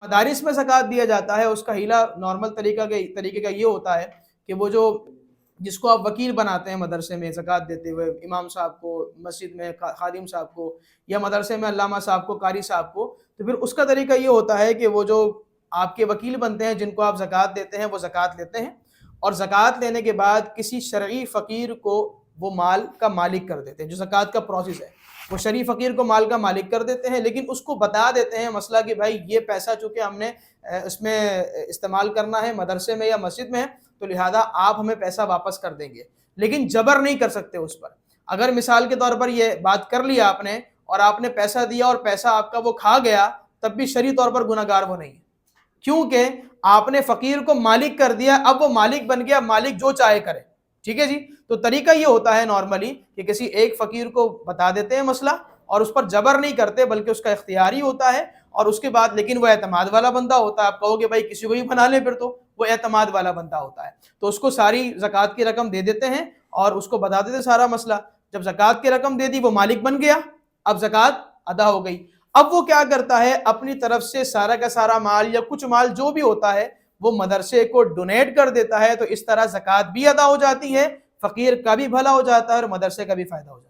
مدارس میں زکوٰۃ دیا جاتا ہے، اس کا ہیلا نارمل طریقے کا یہ ہوتا ہے کہ وہ جس کو آپ وکیل بناتے ہیں مدرسے میں زکوٰۃ دیتے ہوئے، امام صاحب کو، مسجد میں خادم صاحب کو، یا مدرسے میں علامہ صاحب کو، قاری صاحب کو، تو پھر اس کا طریقہ یہ ہوتا ہے کہ وہ جو آپ کے وکیل بنتے ہیں جن کو آپ زکوٰۃ دیتے ہیں وہ زکوٰۃ لیتے ہیں، اور زکوٰۃ لینے کے بعد کسی شرعی فقیر کو وہ مال کا مالک کر دیتے ہیں۔ جو زکوٰۃ کا پروسیس ہے وہ شرعی فقیر کو مال کا مالک کر دیتے ہیں، لیکن اس کو بتا دیتے ہیں مسئلہ کہ بھائی یہ پیسہ چونکہ ہم نے اس میں استعمال کرنا ہے مدرسے میں یا مسجد میں، تو لہذا آپ ہمیں پیسہ واپس کر دیں گے، لیکن جبر نہیں کر سکتے اس پر۔ اگر مثال کے طور پر یہ بات کر لیا آپ نے اور آپ نے پیسہ دیا اور پیسہ آپ کا وہ کھا گیا، تب بھی شرعی طور پر گناہ گار وہ نہیں ہے، کیونکہ آپ نے فقیر کو مالک کر دیا، اب وہ مالک بن گیا، مالک جو چاہے کرے۔ ٹھیک ہے جی، تو طریقہ یہ ہوتا ہے نارملی کہ کسی ایک فقیر کو بتا دیتے ہیں مسئلہ، اور اس پر جبر نہیں کرتے بلکہ اس کا اختیاری ہوتا ہے، اور اس کے بعد لیکن وہ اعتماد والا بندہ ہوتا ہے۔ آپ کہو گے بھائی کسی کو ہی بنا لیں، پھر تو وہ اعتماد والا بندہ ہوتا ہے، تو اس کو ساری زکوٰۃ کی رقم دے دیتے ہیں اور اس کو بتا دیتے سارا مسئلہ۔ جب زکوٰۃ کی رقم دے دی وہ مالک بن گیا، اب زکوٰۃ ادا ہو گئی۔ اب وہ کیا کرتا ہے، اپنی طرف سے سارا کا سارا مال یا کچھ مال جو بھی ہوتا ہے وہ مدرسے کو ڈونیٹ کر دیتا ہے، تو اس طرح زکوٰۃ بھی ادا ہو جاتی ہے، فقیر کا بھی بھلا ہو جاتا ہے اور مدرسے کا بھی فائدہ ہو جاتا ہے۔